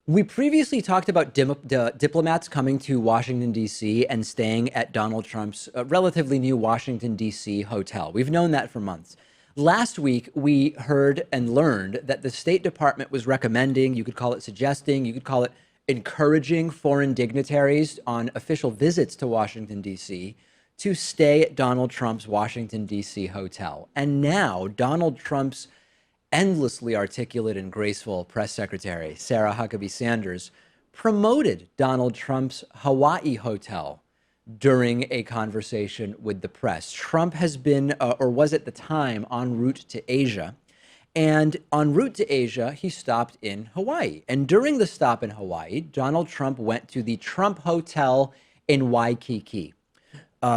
We previously talked about diplomats coming to Washington, D.C. and staying at Donald Trump's relatively new Washington, D.C. hotel. We've known that for months. Last week, we heard and learned that the State Department was recommending, you could call it suggesting, you could call it encouraging foreign dignitaries on official visits to Washington, D.C. to stay at Donald Trump's Washington, D.C. hotel. And now Donald Trump's endlessly articulate and graceful press secretary, Sarah Huckabee Sanders, promoted Donald Trump's Hawaii hotel during a conversation with the press. Trump has been, or was at the time, en route to Asia. And en route to Asia, he stopped in Hawaii. And during the stop in Hawaii, Donald Trump went to the Trump Hotel in Waikiki.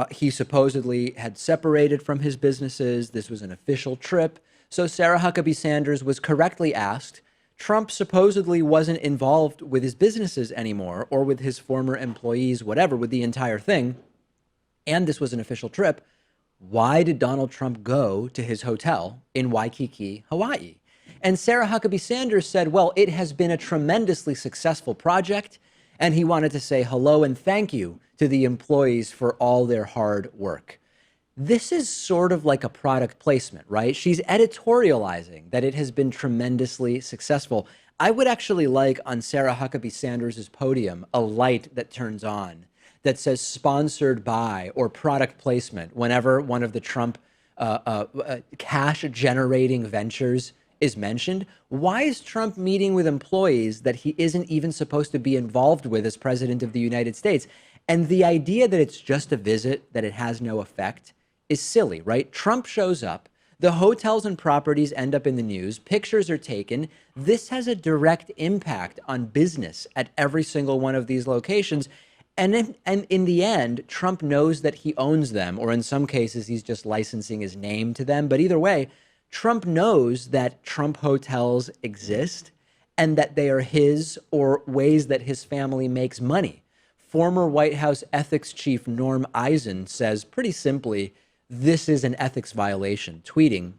He supposedly had separated from his businesses. This was an official trip. So Sarah Huckabee Sanders was correctly asked, Trump supposedly wasn't involved with his businesses anymore or with his former employees, whatever, with the entire thing. And this was an official trip. Why did Donald Trump go to his hotel in Waikiki, Hawaii? And Sarah Huckabee Sanders said, well, it has been a tremendously successful project. And he wanted to say hello and thank you to the employees for all their hard work. This is sort of like a product placement, right? She's editorializing that it has been tremendously successful. I would actually like on Sarah Huckabee Sanders' podium a light that turns on that says sponsored by or product placement whenever one of the Trump cash generating ventures is mentioned. Why is Trump meeting with employees that he isn't even supposed to be involved with as president of the United States? And the idea that it's just a visit, that it has no effect, is silly, right? Trump shows up, the hotels and properties end up in the news, pictures are taken. This has a direct impact on business at every single one of these locations. And in the end, Trump knows that he owns them, or in some cases, he's just licensing his name to them. But either way, Trump knows that Trump hotels exist and that they are his or ways that his family makes money. Former White House ethics chief Norm Eisen says pretty simply, this is an ethics violation, tweeting,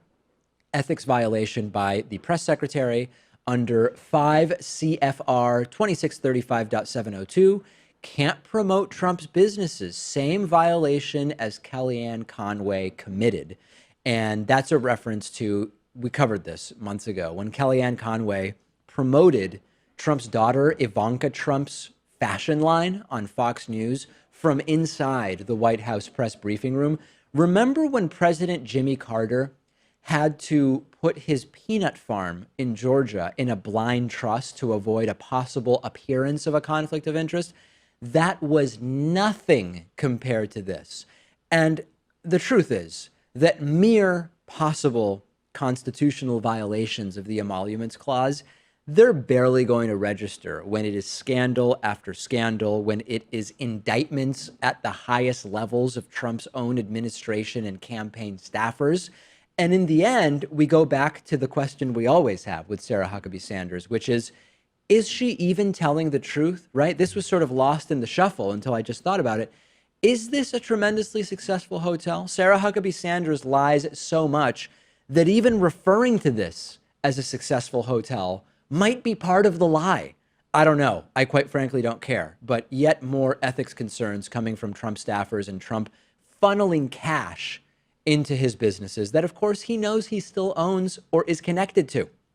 ethics violation by the press secretary under 5 CFR 2635.702, can't promote Trump's businesses, same violation as Kellyanne Conway committed. And that's a reference to, we covered this months ago, when Kellyanne Conway promoted Trump's daughter, Ivanka Trump's fashion line on Fox News from inside the White House press briefing room. Remember when President Jimmy Carter had to put his peanut farm in Georgia in a blind trust to avoid a possible appearance of a conflict of interest? That was nothing compared to this. And the truth is that mere possible constitutional violations of the Emoluments Clause, they're barely going to register when it is scandal after scandal, when it is indictments at the highest levels of Trump's own administration and campaign staffers. And in the end, we go back to the question we always have with Sarah Huckabee Sanders, which is she even telling the truth, right? This was sort of lost in the shuffle until I just thought about it. Is this a tremendously successful hotel? Sarah Huckabee Sanders lies so much that even referring to this as a successful hotel might be part of the lie. I don't know. I quite frankly don't care. But yet more ethics concerns coming from Trump staffers and Trump funneling cash into his businesses that, of course, he knows he still owns or is connected to.